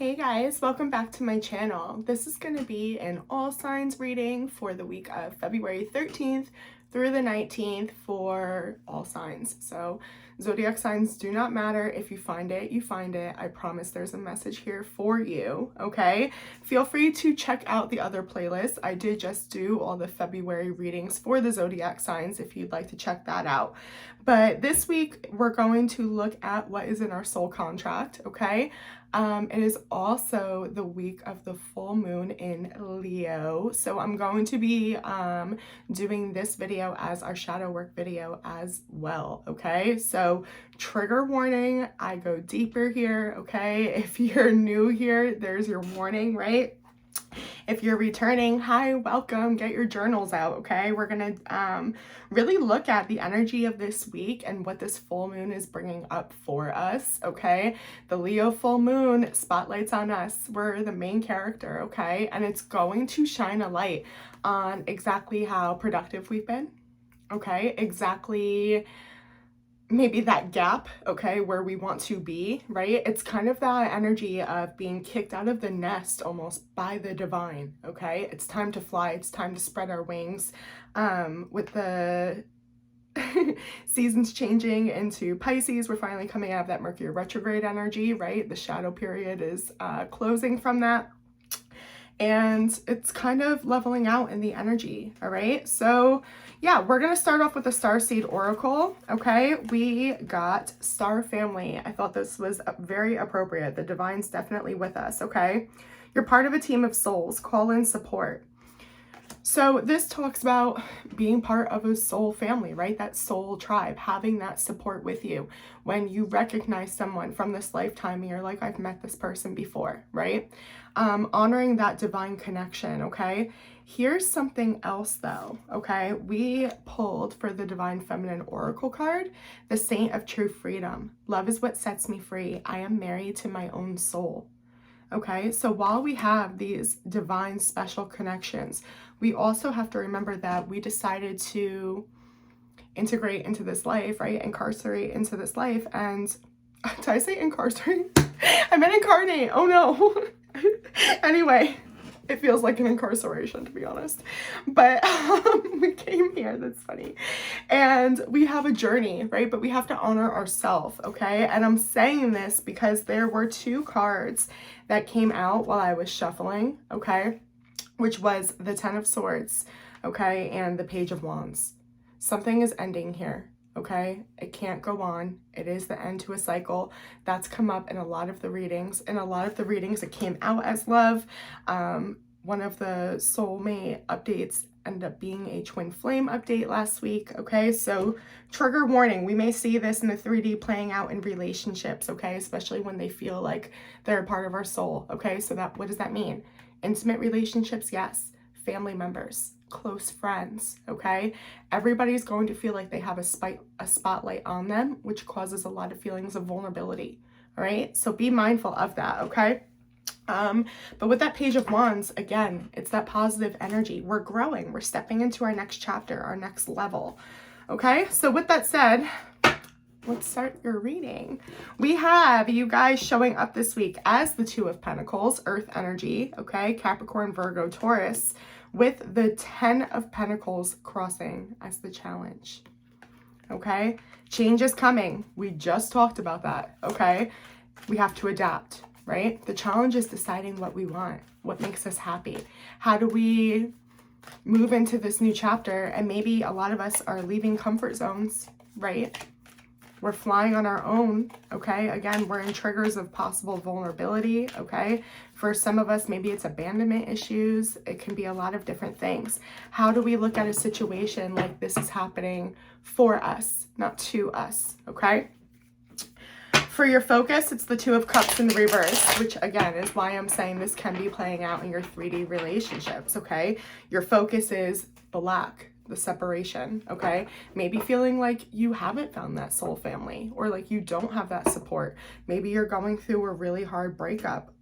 Hey guys, welcome back to my channel. This is going to be an all signs reading for the week of February 13th through the 19th for all signs. So zodiac signs do not matter. If you find it, you find it. I promise there's a message here for you, okay? Feel free to check out the other playlists. I did just do all the February readings for the zodiac signs if you'd like to check that out. But this week we're going to look at what is in our soul contract, okay? It is also the week of the full moon in Leo. So I'm going to be doing this video as our shadow work video as well, okay? So trigger warning, I go deeper here, okay? If you're new here, there's your warning, right? If you're returning, hi, welcome, get your journals out, okay? We're gonna really look at the energy of this week and what this full moon is bringing up for us, okay? The Leo full moon spotlights on us. We're the main character, okay? And it's going to shine a light on exactly how productive we've been, okay? Exactly maybe that gap, okay, where we want to be, right? It's kind of that energy of being kicked out of the nest almost by the divine, okay? It's time to fly. It's time to spread our wings. With the seasons changing into Pisces, we're finally coming out of that Mercury retrograde energy, right? The shadow period is closing from that. And it's kind of leveling out in the energy, all right? So yeah, we're gonna start off with the Starseed Oracle, okay? We got Star Family. I thought this was very appropriate. The divine's definitely with us, okay? You're part of a team of souls. Call in support. So this talks about being part of a soul family, right? That soul tribe, having that support with you. When you recognize someone from this lifetime and you're like, I've met this person before, right? Honoring that divine connection, okay? Here's something else though, okay? We pulled for the Divine Feminine Oracle card, the Saint of True Freedom. Love is what sets me free. I am married to my own soul. Okay, so while we have these divine special connections, we also have to remember that we decided to integrate into this life, right? Incarcerate into this life. And did I say incarcerate? I meant incarnate. Oh no. Anyway, it feels like an incarceration, to be honest. But we came here, that's funny. And we have a journey, right? But we have to honor ourselves, okay? And I'm saying this because there were two cards that came out while I was shuffling, okay? Which was the Ten of Swords, okay? And the Page of Wands. Something is ending here, okay? It can't go on. It is the end to a cycle. That's come up in a lot of the readings. In a lot of the readings, it came out as love. One of the soulmate updates ended up being a twin flame update last week, okay? So trigger warning, we may see this in the 3D playing out in relationships, okay? Especially when they feel like they're a part of our soul, okay? So that, what does that mean? Intimate relationships, yes. Family members, close friends, okay? Everybody's going to feel like they have a spotlight on them, which causes a lot of feelings of vulnerability, all right? So be mindful of that, okay? But with that Page of Wands, again, it's that positive energy. We're growing. We're stepping into our next chapter, our next level, okay? So with that said, let's start your reading. We have you guys showing up this week as the Two of Pentacles, Earth energy, okay? Capricorn, Virgo, Taurus, with the 10 of Pentacles crossing as the challenge, okay? Change is coming. We just talked about that, okay? We have to adapt, right? The challenge is deciding what we want, what makes us happy. How do we move into this new chapter? And maybe a lot of us are leaving comfort zones, right? We're flying on our own, okay? Again, we're in triggers of possible vulnerability, okay? For some of us, maybe it's abandonment issues. It can be a lot of different things. How do we look at a situation like this is happening for us, not to us, okay? For your focus, it's the Two of Cups in the reverse, which again is why I'm saying this can be playing out in your 3D relationships, okay? Your focus is the lack, the separation, okay? Maybe feeling like you haven't found that soul family or like you don't have that support. Maybe you're going through a really hard breakup,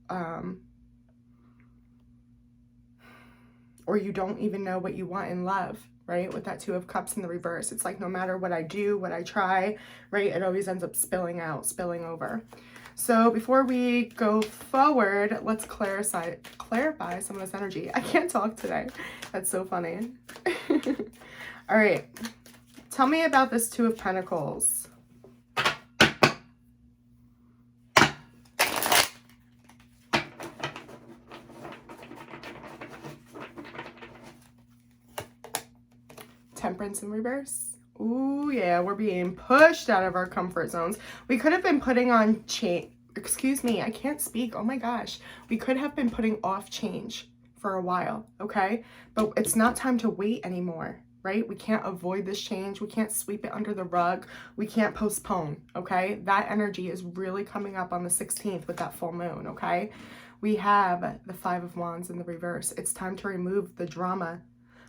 or you don't even know what you want in love, right? With that Two of Cups in the reverse. It's like no matter what I do, what I try, right? It always ends up spilling out, spilling over. So before we go forward, let's clarify some of this energy. I can't talk today. That's so funny. All right. Tell me about this Two of Pentacles. Temperance in reverse. Ooh, yeah, we're being pushed out of our comfort zones. We could have been putting on excuse me, I can't speak. Oh my gosh. We could have been putting off change for a while, okay? But it's not time to wait anymore, right? We can't avoid this change. We can't sweep it under the rug. We can't postpone, okay? That energy is really coming up on the 16th with that full moon, okay? We have the Five of Wands in the reverse. It's time to remove the drama,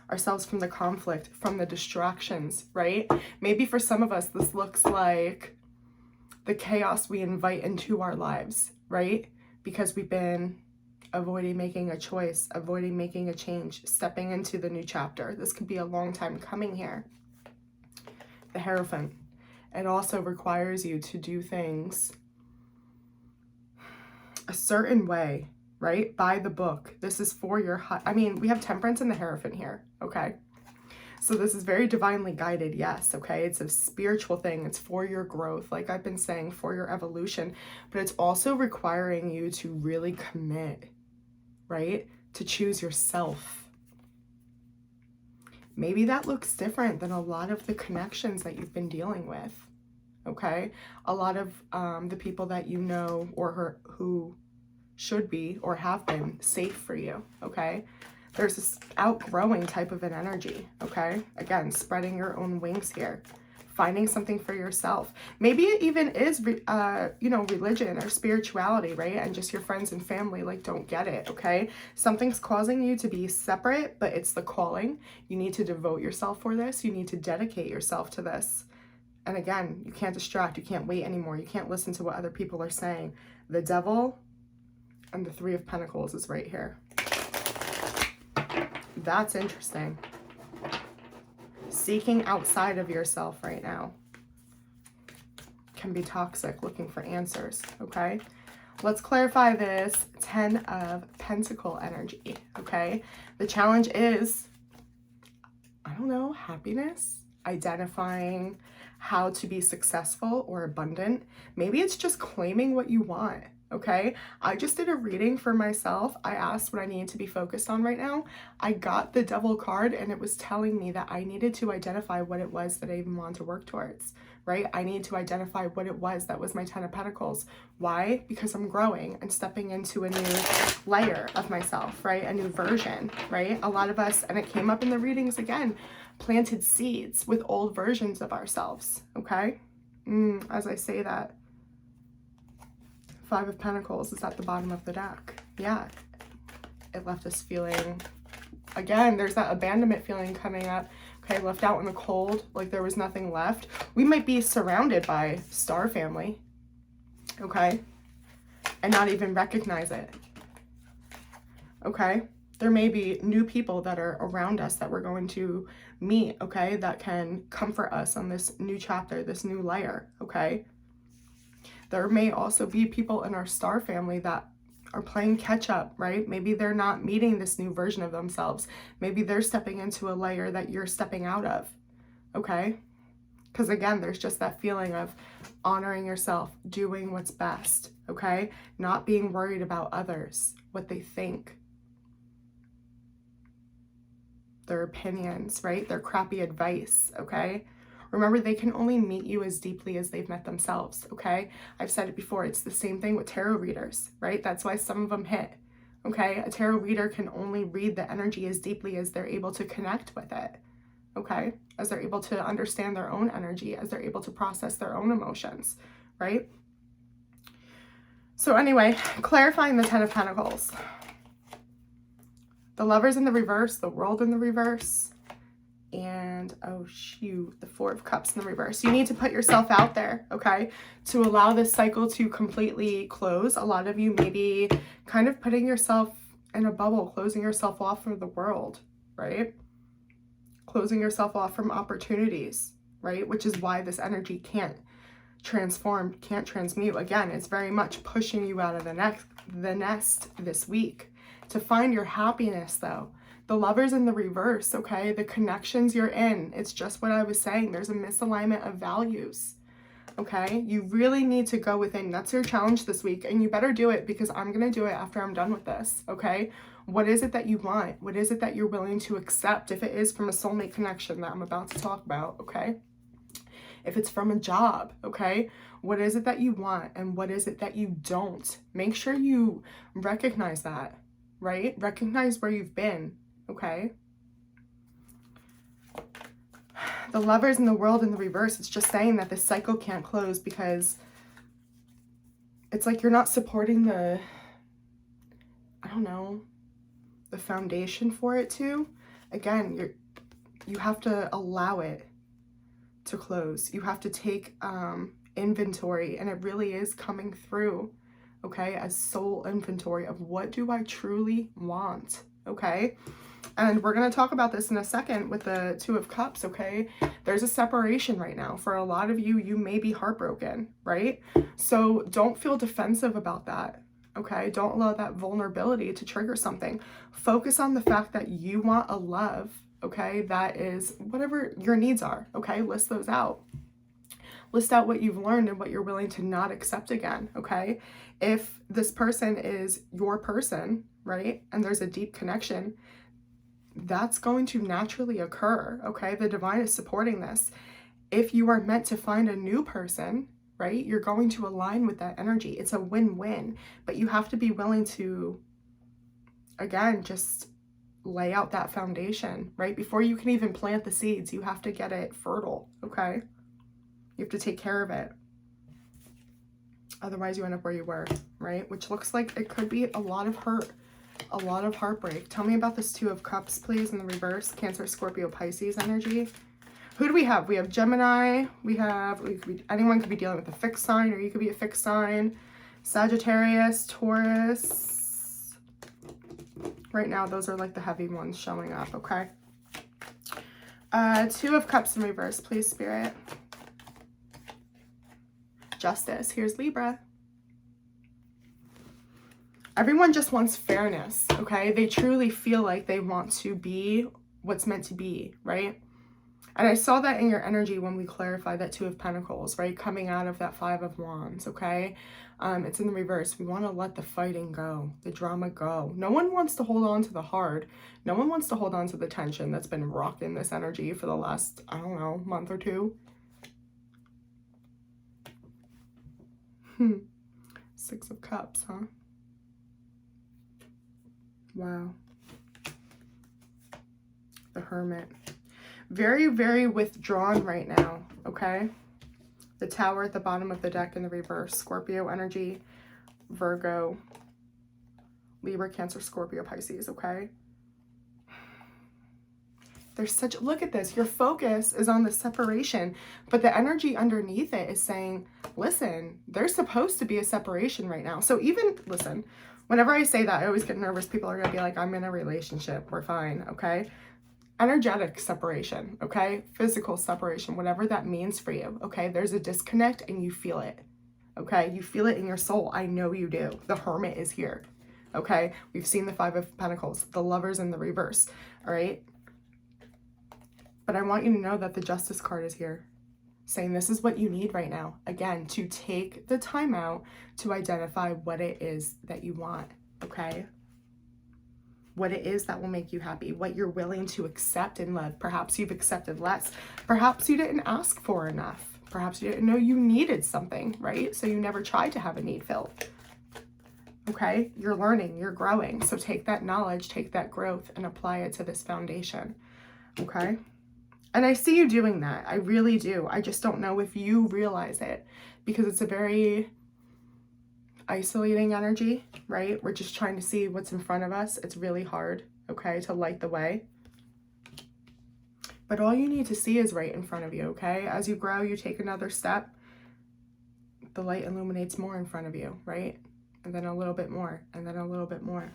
ourselves from the conflict, from the distractions, right? Maybe for some of us, this looks like the chaos we invite into our lives, right? Because we've been avoiding making a choice, avoiding making a change, stepping into the new chapter. This could be a long time coming here. The Hierophant. It also requires you to do things a certain way, right? By the book. This is for your I mean, we have Temperance and the Hierophant here, okay? So this is very divinely guided, yes, okay? It's a spiritual thing. It's for your growth, like I've been saying, for your evolution. But it's also requiring you to really commit, right? To choose yourself. Maybe that looks different than a lot of the connections that you've been dealing with, okay? A lot of the people that you know or who should be or have been safe for you, okay? There's this outgrowing type of an energy, okay? Again, spreading your own wings here, finding something for yourself. Maybe it even is, you know, religion or spirituality, right? And just your friends and family, like, don't get it, okay? Something's causing you to be separate, but it's the calling. You need to devote yourself for this. You need to dedicate yourself to this. And again, you can't distract. You can't wait anymore. You can't listen to what other people are saying. The Devil and the Three of Pentacles is right here. That's interesting. Seeking outside of yourself right now can be toxic, looking for answers, okay? Let's clarify this Ten of Pentacle energy, okay? The challenge is, I don't know, happiness, identifying how to be successful or abundant. Maybe it's just claiming what you want. Okay, I just did a reading for myself. I asked what I needed to be focused on right now. I got the Devil card and it was telling me that I needed to identify what it was that I even wanted to work towards, right? I needed to identify what it was that was my Ten of Pentacles. Why? Because I'm growing and stepping into a new layer of myself, right? A new version, right? A lot of us, and it came up in the readings again, planted seeds with old versions of ourselves, okay? As I say that, Five of Pentacles is at the bottom of the deck. Yeah, it left us feeling, again, there's that abandonment feeling coming up. Okay, left out in the cold, like there was nothing left. We might be surrounded by star family, okay, and not even recognize it, okay? There may be new people that are around us that we're going to meet, okay, that can comfort us on this new chapter, this new layer, okay? There may also be people in our star family that are playing catch up, right? Maybe they're not meeting this new version of themselves. Maybe they're stepping into a layer that you're stepping out of, okay? Because again, there's just that feeling of honoring yourself, doing what's best, okay? Not being worried about others, what they think, their opinions, right? Their crappy advice, okay? Remember, they can only meet you as deeply as they've met themselves, okay? I've said it before, it's the same thing with tarot readers, right? That's why some of them hit, okay? A tarot reader can only read the energy as deeply as they're able to connect with it, okay? As they're able to understand their own energy, as they're able to process their own emotions, right? So anyway, clarifying the Ten of Pentacles. The Lovers in the reverse, the World in the reverse, and oh shoot, the Four of Cups in the reverse. You need to put yourself out there, okay, to allow this cycle to completely close. A lot of you may be kind of putting yourself in a bubble, closing yourself off from the world, right? Closing yourself off from opportunities, right? Which is why this energy can't transform, can't transmute. Again, it's very much pushing you out of the nest this week. To find your happiness, though. The Lover's in the reverse, okay? The connections you're in. It's just what I was saying. There's a misalignment of values, okay? You really need to go within. That's your challenge this week, and you better do it, because I'm going to do it after I'm done with this, okay? What is it that you want? What is it that you're willing to accept if it is from a soulmate connection that I'm about to talk about, okay? If it's from a job, okay? What is it that you want, and what is it that you don't? Make sure you recognize that, right? Recognize where you've been, okay? The Lovers in the World in the reverse, it's just saying that this cycle can't close because it's like you're not supporting the, I don't know, the foundation for it to. Again, you have to allow it to close. You have to take inventory, and it really is coming through, okay, as soul inventory of what do I truly want, okay? And we're going to talk about this in a second with the Two of Cups, okay? There's a separation right now. For a lot of you, you may be heartbroken, right? So don't feel defensive about that, okay? Don't allow that vulnerability to trigger something. Focus on the fact that you want a love, okay? That is whatever your needs are, okay? List those out. List out what you've learned and what you're willing to not accept again, okay? If this person is your person, right, and there's a deep connection, that's going to naturally occur, okay? The divine is supporting this. If you are meant to find a new person, right, you're going to align with that energy. It's a win-win, but you have to be willing to, again, just lay out that foundation, right? Before you can even plant the seeds, you have to get it fertile, okay? You have to take care of it. Otherwise, you end up where you were, right? Which looks like it could be a lot of hurt, a lot of heartbreak. Tell me about this Two of Cups, please, in the reverse. Cancer, Scorpio, Pisces energy. Who do we have? We have Gemini. Anyone could be dealing with a fixed sign, or you could be a fixed sign. Sagittarius, Taurus. Right now, those are like the heavy ones showing up, okay? Two of Cups in reverse, please, Spirit. Justice. Here's Libra. Everyone just wants fairness, okay? They truly feel like they want to be what's meant to be, right? And I saw that in your energy when we clarified that Two of Pentacles, right? Coming out of that Five of Wands, okay? It's in the reverse. We want to let the fighting go, the drama go. No one wants to hold on to the hard. No one wants to hold on to the tension that's been rocking this energy for the last, I don't know, month or two. Six of Cups, huh? Wow. The Hermit. Very, very withdrawn right now, okay? The Tower at the bottom of the deck in the reverse. Scorpio energy, Virgo, Libra, Cancer, Scorpio, Pisces, okay? There's such, look at this, your focus is on the separation, but the energy underneath it is saying, listen, there's supposed to be a separation right now. So even, listen, whenever I say that, I always get nervous. People are gonna be like, I'm in a relationship, we're fine, okay? Energetic separation, okay? Physical separation, whatever that means for you, okay? There's a disconnect and you feel it, okay? You feel it in your soul. I know you do. The Hermit is here, okay? We've seen the Five of Pentacles, the Lovers in the reverse, all right? But I want you to know that the Justice card is here, saying this is what you need right now. Again, to take the time out to identify what it is that you want, okay? What it is that will make you happy, what you're willing to accept in love. Perhaps you've accepted less. Perhaps you didn't ask for enough. Perhaps you didn't know you needed something, right? So you never tried to have a need filled. Okay? You're learning, you're growing. So take that knowledge, take that growth, and apply it to this foundation. Okay? And I see you doing that. I really do. I just don't know if you realize it, because it's a very isolating energy, right? We're just trying to see what's in front of us. It's really hard, okay, to light the way. But all you need to see is right in front of you, okay? As you grow, you take another step, the light illuminates more in front of you, right? And then a little bit more, and then a little bit more.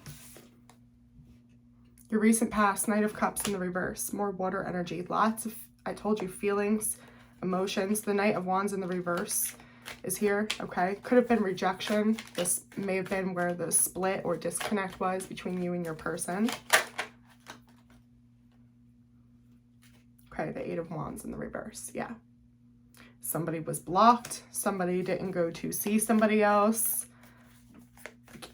Your recent past, Knight of Cups in the reverse, more water energy, lots of, I told you, feelings, emotions. The Knight of Wands in the reverse, is here, okay? Could have been rejection. This may have been where the split or disconnect was between you and your person. Okay, the Eight of Wands in the reverse, yeah. Somebody was blocked. Somebody didn't go to see somebody else.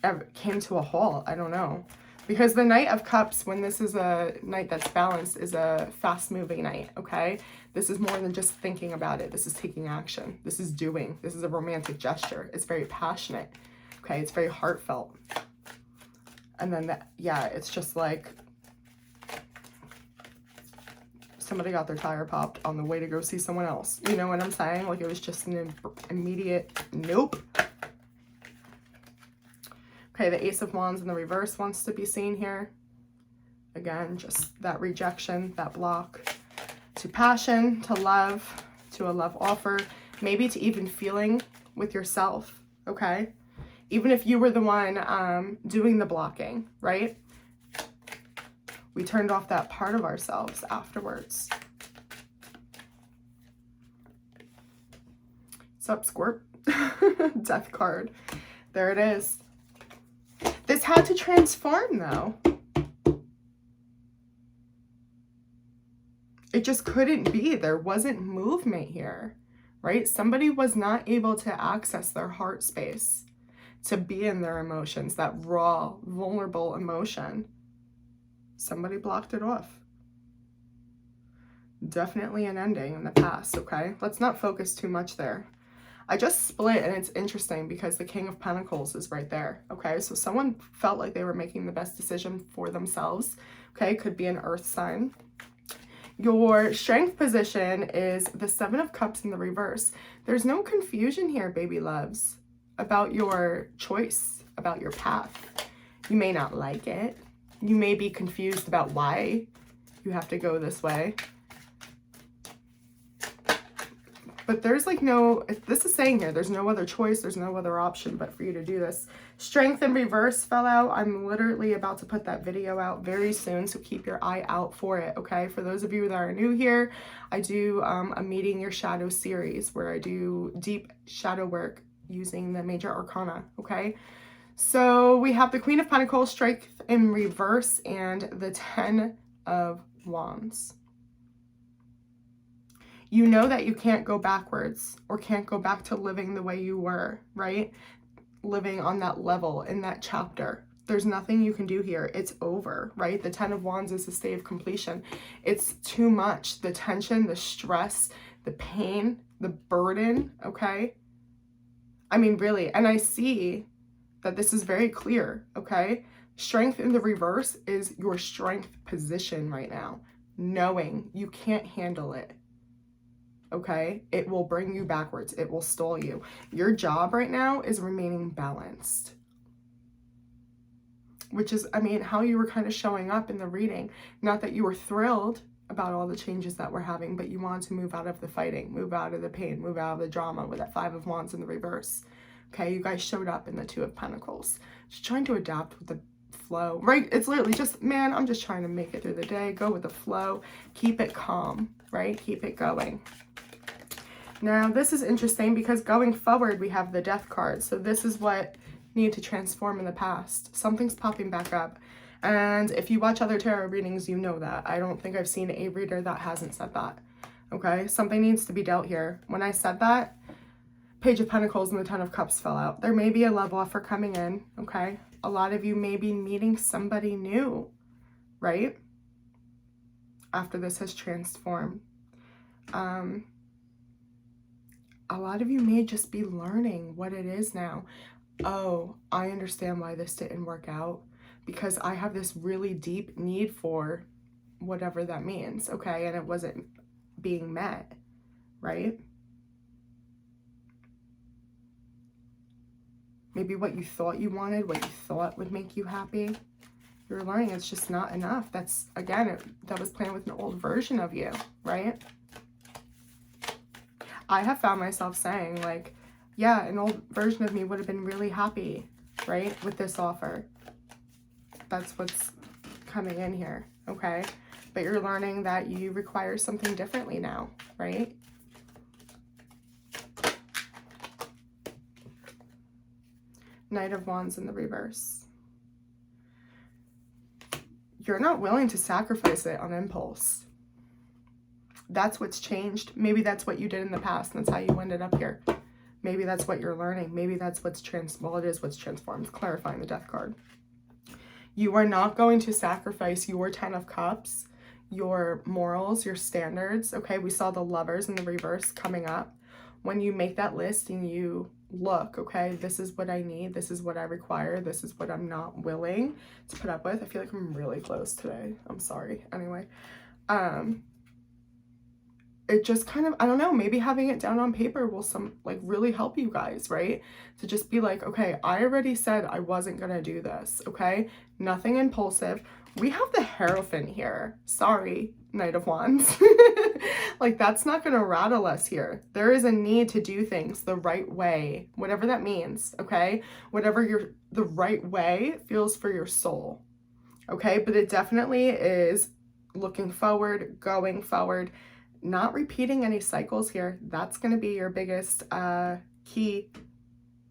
It came to a halt, I don't know. Because the Knight of Cups, when this is a night that's balanced, is a fast-moving night, okay? This is more than just thinking about it. This is taking action. This is doing. This is a romantic gesture. It's very passionate, okay? It's very heartfelt. And then, that, yeah, it's just like somebody got their tire popped on the way to go see someone else. You know what I'm saying? Like, it was just an immediate nope. Okay, the Ace of Wands in the reverse wants to be seen here. Again, just that rejection, that block to passion, to love, to a love offer, maybe to even feeling with yourself, okay? Even if you were the one doing the blocking, right? We turned off that part of ourselves afterwards. What's up, Scorp? Death card. There it is. This had to transform, though. It just couldn't be. There wasn't movement here, right? Somebody was not able to access their heart space, to be in their emotions, that raw, vulnerable emotion. Somebody blocked it off. Definitely an ending in the past, okay? Let's not focus too much there. I just split, and it's interesting because the King of Pentacles is right there, okay? So someone felt like they were making the best decision for themselves, okay? Could be an earth sign. Your strength position is the Seven of Cups in the reverse. There's no confusion here, baby loves, about your choice, about your path. You may not like it. You may be confused about why you have to go this way. But there's like no, this is saying here, there's no other choice, there's no other option but for you to do this. Strength in reverse fell out. I'm literally about to put that video out very soon, so keep your eye out for it, okay? For those of you that are new here, I do a Meeting Your Shadow series where I do deep shadow work using the major arcana, okay? So we have the Queen of Pentacles, strength in reverse, and the Ten of Wands. You know that you can't go backwards or can't go back to living the way you were, right? Living on that level in that chapter. There's nothing you can do here. It's over, right? The Ten of Wands is the state of completion. It's too much. The tension, the stress, the pain, the burden, okay? I mean, really, and I see that this is very clear, okay? Strength in the reverse is your strength position right now, knowing you can't handle it. Okay, it will bring you backwards. It will stall you. Your job right now is remaining balanced, which is, I mean, how you were kind of showing up in the reading. Not that you were thrilled about all the changes that we're having, but you wanted to move out of the fighting, move out of the pain, move out of the drama with that Five of Wands in the reverse. Okay, you guys showed up in the Two of Pentacles, just trying to adapt with the flow, right? It's literally just, man, I'm just trying to make it through the day, go with the flow, keep it calm, right? Keep it going. Now, this is interesting because going forward, we have the Death card. So this is what needed to transform in the past. Something's popping back up. And if you watch other tarot readings, you know that. I don't think I've seen a reader that hasn't said that. Okay? Something needs to be dealt here. When I said that, Page of Pentacles and the Ten of Cups fell out. There may be a love offer coming in. Okay? A lot of you may be meeting somebody new, right? After this has transformed. A lot of you may just be learning what it is now. Oh, I understand why this didn't work out, because I have this really deep need for whatever that means, okay? And it wasn't being met, right? Maybe what you thought you wanted, what you thought would make you happy, you're learning it's just not enough. That's, again, that was playing with an old version of you, right? I have found myself saying, like, yeah, an old version of me would have been really happy, right, with this offer. That's what's coming in here, okay? But you're learning that you require something differently now, right? Knight of Wands in the reverse. You're not willing to sacrifice it on impulse. That's what's changed. Maybe that's what you did in the past, and that's how you ended up here. Maybe that's what you're learning. Maybe that's what's what's transformed. Clarifying the Death card. You are not going to sacrifice your 10 of Cups, your morals, your standards. Okay, we saw the Lovers in the reverse coming up. When you make that list and you look, okay, this is what I need, this is what I require, this is what I'm not willing to put up with. I feel like I'm really close today. I'm sorry. Anyway, it just kind of, I don't know, maybe having it down on paper will really help you guys, right? To just be like, okay, I already said I wasn't gonna do this, okay? Nothing impulsive. We have the Hierophant here. Sorry, Knight of Wands. Like, that's not gonna rattle us here. There is a need to do things the right way, whatever that means, okay? Whatever the right way feels for your soul, okay? But it definitely is looking forward, going forward, not repeating any cycles here. That's going to be your biggest key,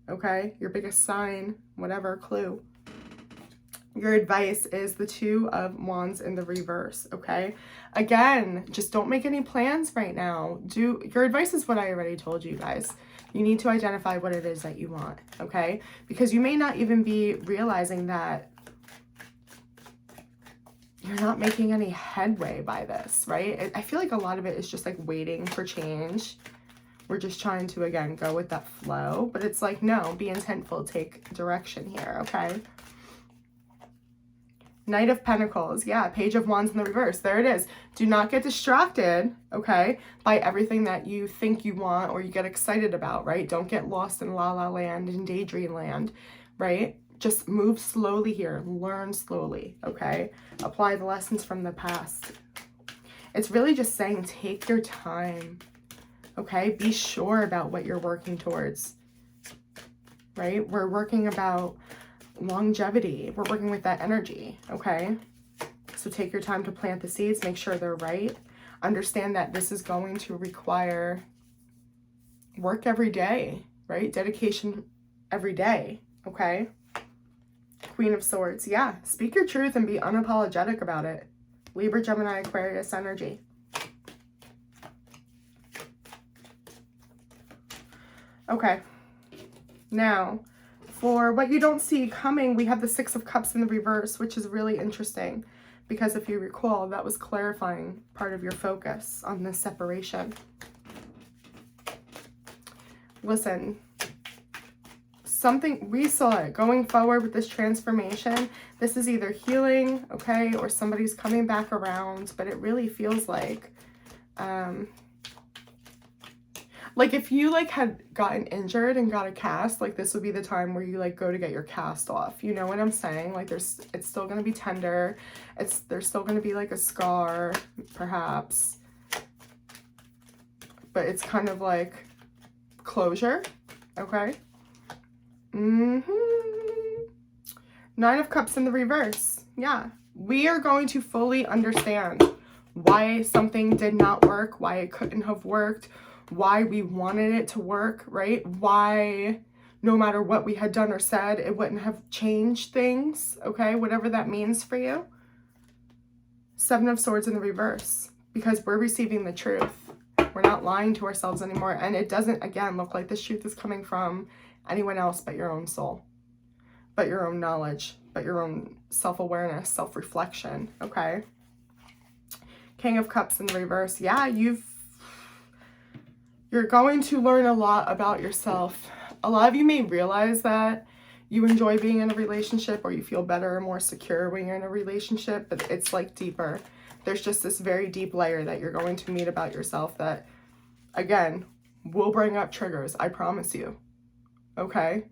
okay? Your biggest sign, whatever, clue. Your advice is the 2 of Wands in the reverse, okay? Again, just don't make any plans right now. Your advice is what I already told you guys. You need to identify what it is that you want, okay? Because you may not even be realizing that you're not making any headway by this, right? I feel like a lot of it is just like waiting for change. We're just trying to, again, go with that flow. But it's like, no, be intentful, take direction here, okay? Knight of Pentacles. Yeah, Page of Wands in the reverse. There it is. Do not get distracted, okay, by everything that you think you want or you get excited about, right? Don't get lost in la la land and daydream land, right? Just move slowly here. Learn slowly, okay? Apply the lessons from the past. It's really just saying take your time, okay? Be sure about what you're working towards, right? We're working about longevity. We're working with that energy, okay? So take your time to plant the seeds. Make sure they're right. Understand that this is going to require work every day, right? Dedication every day, okay? Queen of Swords. Yeah, speak your truth and be unapologetic about it. Libra, Gemini, Aquarius energy. Okay. Now, for what you don't see coming, we have the 6 of Cups in the reverse, which is really interesting because if you recall, that was clarifying part of your focus on this separation. Listen, we saw it going forward with this transformation. This is either healing, okay, or somebody's coming back around, but it really feels like if you had gotten injured and got a cast, this would be the time where you go to get your cast off. You know what I'm saying? It's still going to be tender. There's still going to be a scar, perhaps, but it's kind of closure, okay? Nine of Cups in the reverse. Yeah, we are going to fully understand why something did not work, why it couldn't have worked, why we wanted it to work, right? Why no matter what we had done or said, it wouldn't have changed things, okay? Whatever that means for you. 7 of Swords in the reverse, because we're receiving the truth. We're not lying to ourselves anymore, and it doesn't, again, look like this truth is coming from anyone else but your own soul, but your own knowledge, but your own self-awareness, self-reflection, okay? King of Cups in the reverse. Yeah, you're going to learn a lot about yourself. A lot of you may realize that you enjoy being in a relationship or you feel better or more secure when you're in a relationship, but it's deeper. There's just this very deep layer that you're going to meet about yourself that, again, will bring up triggers, I promise you. Okay?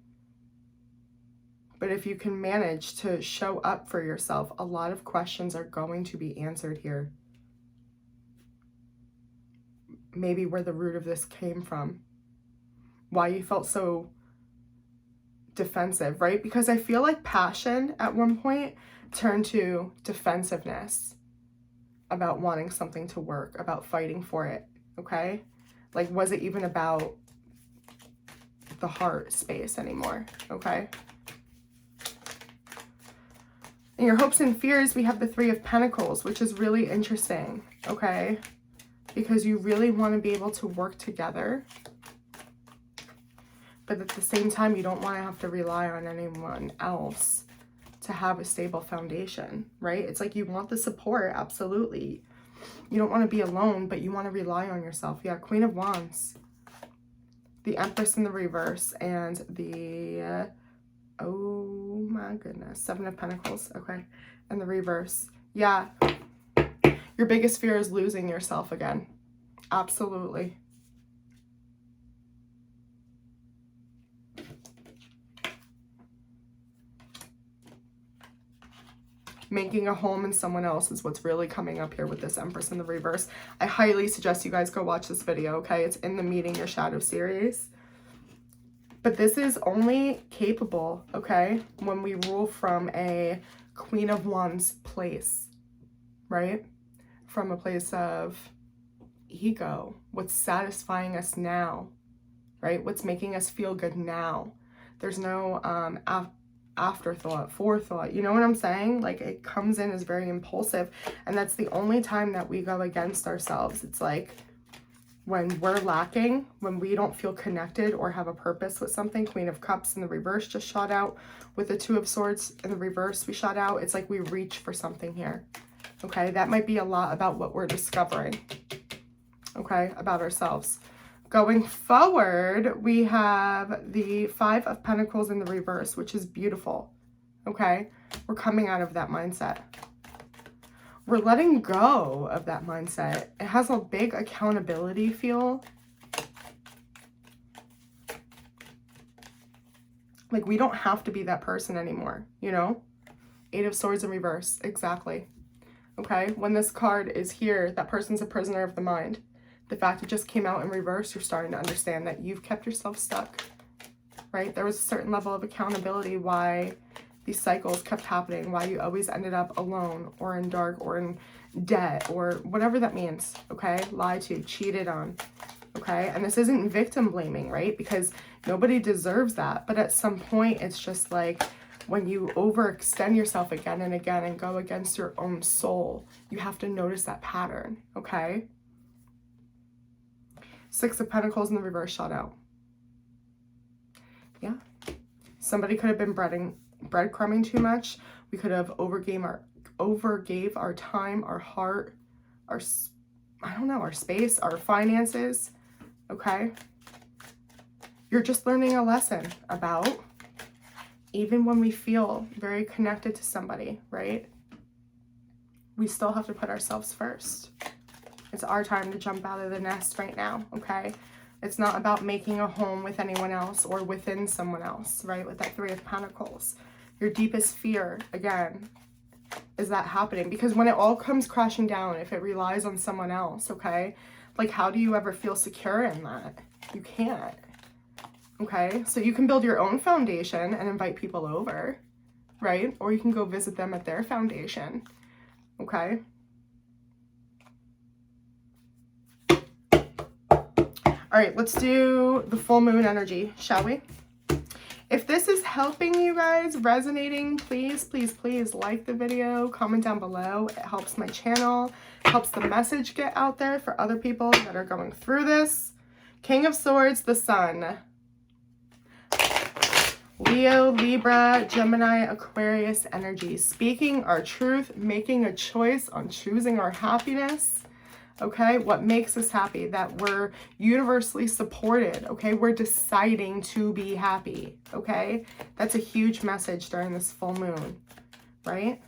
But if you can manage to show up for yourself, a lot of questions are going to be answered here. Maybe where the root of this came from. Why you felt so defensive, right? Because I feel like passion at one point turned to defensiveness about wanting something to work, about fighting for it, okay? Was it even about the heart space anymore, okay? In your hopes and fears, we have the Three of Pentacles, which is really interesting, okay? Because you really want to be able to work together. But at the same time, you don't want to have to rely on anyone else to have a stable foundation, right? It's like you want the support, absolutely. You don't want to be alone, but you want to rely on yourself. Yeah, Queen of Wands. The Empress in the reverse, and the, oh my goodness, Seven of Pentacles, okay, and the reverse. Yeah, your biggest fear is losing yourself again. Absolutely. Making a home in someone else is what's really coming up here with this Empress in the reverse. I highly suggest you guys go watch this video, okay? It's in the Meeting Your Shadow series. But this is only capable, okay, when we rule from a Queen of Wands place, right? From a place of ego, what's satisfying us now, right? What's making us feel good now. There's no afterthought, forethought, you know what I'm saying? Like, it comes in as very impulsive, and that's the only time that we go against ourselves. It's like when we're lacking, when we don't feel connected or have a purpose with something. Queen of Cups in the reverse just shot out. With the Two of Swords in the reverse we shot out. It's like we reach for something here, okay? That might be a lot about what we're discovering, okay, about ourselves. Going forward, we have the Five of Pentacles in the reverse, which is beautiful, okay? We're coming out of that mindset. We're letting go of that mindset. It has a big accountability feel. Like, we don't have to be that person anymore, you know? Eight of Swords in reverse, exactly. Okay, when this card is here, that person's a prisoner of the mind. The fact it just came out in reverse, you're starting to understand that you've kept yourself stuck, right? There was a certain level of accountability why these cycles kept happening, why you always ended up alone or in dark or in debt or whatever that means, okay? Lied to, cheated on, okay? And this isn't victim blaming, right? Because nobody deserves that. But at some point, it's just like when you overextend yourself again and again and go against your own soul, you have to notice that pattern, okay? Six of Pentacles in the reverse shot out. Yeah. Somebody could have been breadcrumbing too much. We could have overgave our time, our heart, our, I don't know, our space, our finances, okay? You're just learning a lesson about, even when we feel very connected to somebody, right? We still have to put ourselves first. It's our time to jump out of the nest right now, okay? It's not about making a home with anyone else or within someone else, right? With that Three of Pentacles. Your deepest fear, again, is that happening? Because when it all comes crashing down, if it relies on someone else, okay? Like, how do you ever feel secure in that? You can't, okay? So you can build your own foundation and invite people over, right? Or you can go visit them at their foundation, okay? All right, let's do the full moon energy, shall we? If this is helping you guys, resonating, please, please, please like the video, comment down below. It helps my channel, helps the message get out there for other people that are going through this. King of Swords, the Sun. Leo, Libra, Gemini, Aquarius energy. Speaking our truth, making a choice on choosing our happiness. Okay, what makes us happy, that we're universally supported, okay? We're deciding to be happy, okay? That's a huge message during this full moon, right?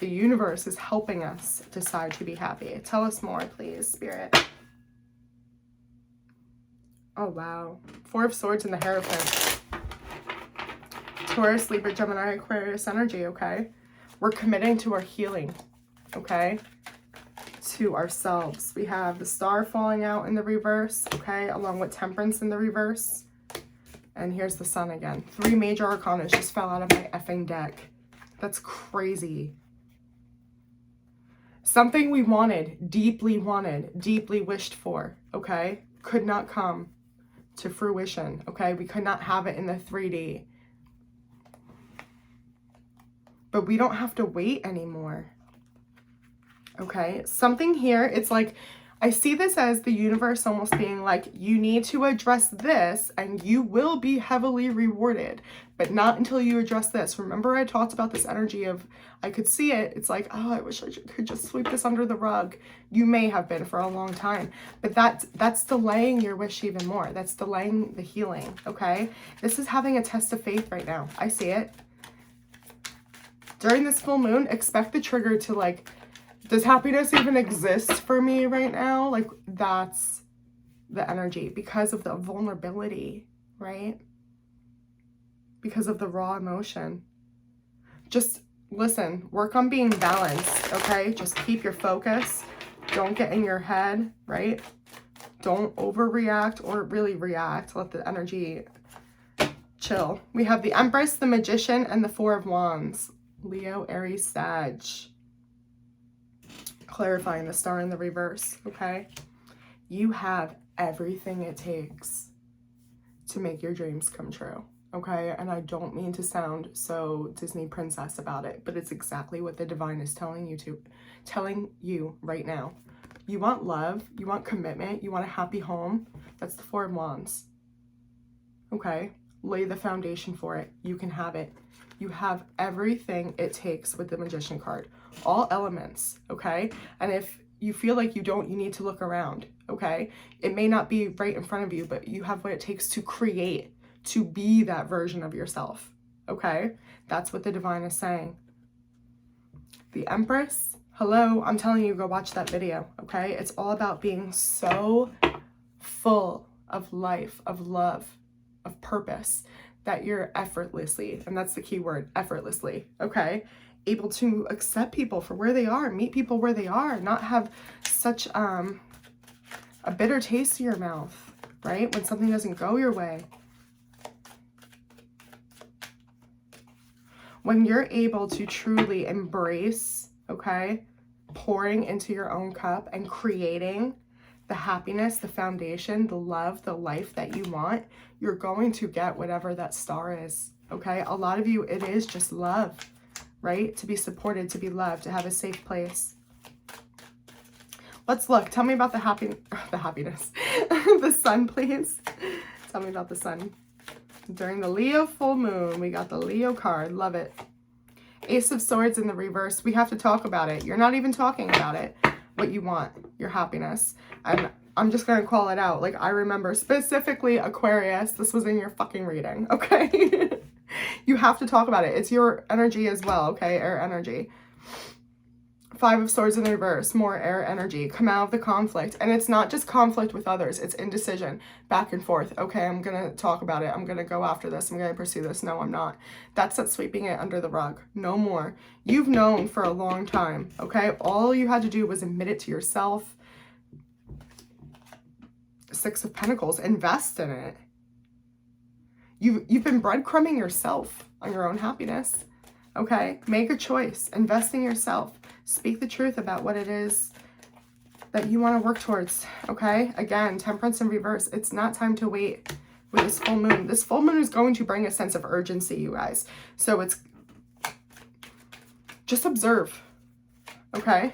The universe is helping us decide to be happy. Tell us more, please, Spirit. Oh, wow. Four of Swords in the Hierophant. Taurus, Libra, Gemini, Aquarius energy, okay? We're committing to our healing, okay? To ourselves. We have the Star falling out in the reverse, okay, along with Temperance in the reverse. And here's the Sun again. Three major arcana just fell out of my effing deck. That's crazy. Something we wanted, deeply wished for, okay, could not come to fruition, okay? We could not have it in the 3D. but we don't have to wait anymore. Okay, something here, it's like, I see this as the universe almost being like, you need to address this and you will be heavily rewarded, but not until you address this. Remember I talked about this energy of, I could see it. It's like, oh, I wish I could just sweep this under the rug. You may have been for a long time, but that's delaying your wish even more. That's delaying the healing, okay? This is having a test of faith right now. I see it. During this full moon, expect the trigger to like, does happiness even exist for me right now? Like, that's the energy because of the vulnerability, right? Because of the raw emotion. Just listen, work on being balanced, okay? Just keep your focus. Don't get in your head, right? Don't overreact or really react. Let the energy chill. We have the Empress, the Magician, and the Four of Wands. Leo, Aries, Sag. Clarifying the Star in the reverse, okay? You have everything it takes to make your dreams come true, okay? And I don't mean to sound so Disney princess about it, but it's exactly what the divine is telling you right now. You want love, you want commitment, you want a happy home. That's the Four of Wands, okay? Lay the foundation for it. You can have it. You have everything it takes with the Magician card. All elements, okay? And if you feel like you don't, you need to look around, okay? It may not be right in front of you, but you have what it takes to create, to be that version of yourself, okay? That's what the divine is saying. The Empress, hello, I'm telling you, go watch that video, okay? It's all about being so full of life, of love, of purpose, that you're effortlessly, and that's the key word, effortlessly, okay? Able to accept people for where they are, meet people where they are, not have such a bitter taste in your mouth, right? When something doesn't go your way. When you're able to truly embrace, okay, pouring into your own cup and creating the happiness, the foundation, the love, the life that you want, you're going to get whatever that star is, okay? A lot of you, it is just love, right? To be supported, to be loved, to have a safe place. Let's look. Tell me about the happiness. The sun, please. Tell me about the sun. During the Leo full moon, we got the Leo card. Love it. Ace of Swords in the reverse. We have to talk about it. You're not even talking about it. What you want, your happiness. And I'm just going to call it out. Like, I remember specifically Aquarius. This was in your fucking reading, okay? You have to talk about it. It's your energy as well, okay? Air energy. Five of Swords in the reverse, more air energy. Come out of the conflict. And it's not just conflict with others. It's indecision. Back and forth. Okay, I'm going to talk about it. I'm going to go after this. I'm going to pursue this. No, I'm not. That's not sweeping it under the rug. No more. You've known for a long time, okay? All you had to do was admit it to yourself. Six of Pentacles. Invest in it. You've been breadcrumbing yourself on your own happiness. Okay, make a choice. Invest in yourself. Speak the truth about what it is that you want to work towards. Okay, again, Temperance in reverse. It's not time to wait with this full moon. This full moon is going to bring a sense of urgency, you guys. So it's just observe. Okay,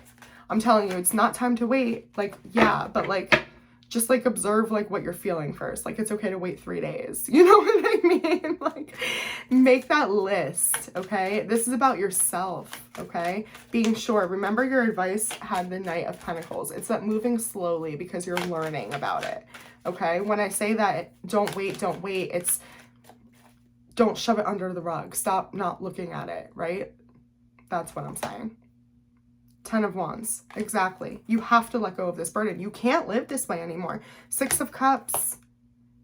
I'm telling you, it's not time to wait. Like, yeah, but like, just like observe like what you're feeling first. Like, it's okay to wait 3 days. You know what I mean? Like, make that list, okay? This is about yourself, okay? Being sure. Remember, your advice had the Knight of Pentacles. It's that moving slowly because you're learning about it, okay? When I say that, don't wait, it's don't shove it under the rug. Stop not looking at it, right? That's what I'm saying. 10 of Wands. Exactly. You have to let go of this burden. You can't live this way anymore. 6 of Cups.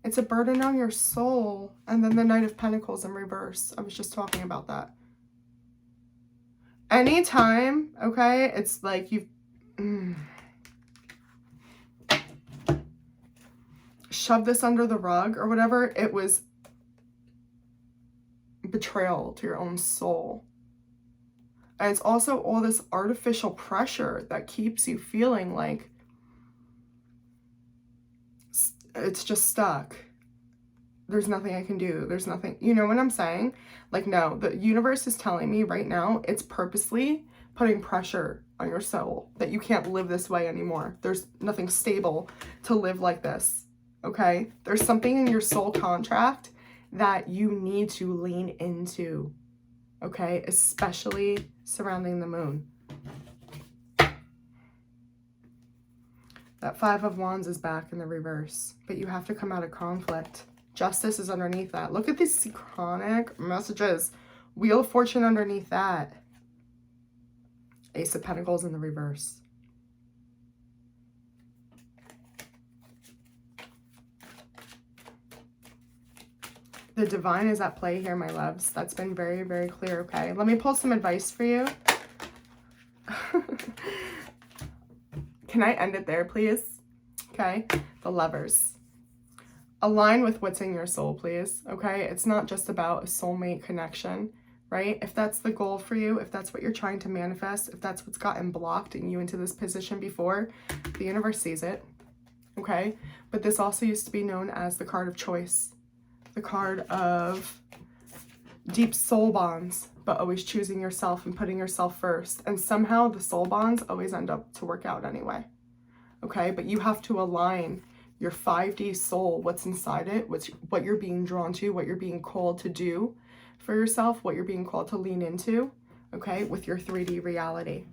It's a burden on your soul. And then the Knight of Pentacles in reverse. I was just talking about that. Anytime, okay, it's like you've shoved this under the rug or whatever, it was betrayal to your own soul. And it's also all this artificial pressure that keeps you feeling like it's just stuck. there's nothing I can do. There's nothing, you know what I'm saying? Like, no, the universe is telling me right now, it's purposely putting pressure on your soul that you can't live this way anymore. There's nothing stable to live like this, okay? There's something in your soul contract that you need to lean into, okay? Especially surrounding the moon. That Five of Wands is back in the reverse, but you have to come out of conflict. Justice is underneath that. Look at these synchronic messages. Wheel of Fortune underneath that. Ace of Pentacles in the reverse. The divine is at play here, my loves. That's been very, very clear, okay? Let me pull some advice for you. Can I end it there, please? Okay, the Lovers. Align with what's in your soul, please, okay? It's not just about a soulmate connection, right? If that's the goal for you, if that's what you're trying to manifest, if that's what's gotten blocked in you into this position before, the universe sees it, okay? But this also used to be known as the card of choice, the card of deep soul bonds, but always choosing yourself and putting yourself first. And somehow the soul bonds always end up to work out anyway, okay? But you have to align your 5D soul, what's inside it, what you're being drawn to, what you're being called to do for yourself, what you're being called to lean into, okay, with your 3D reality.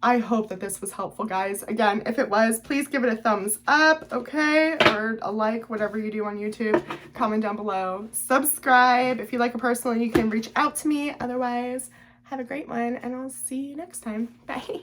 I hope that this was helpful, guys. Again, if it was, please give it a thumbs up, okay, or a like, whatever you do on YouTube. Comment down below. Subscribe. If you like it personally, you can reach out to me. Otherwise, have a great one, and I'll see you next time. Bye.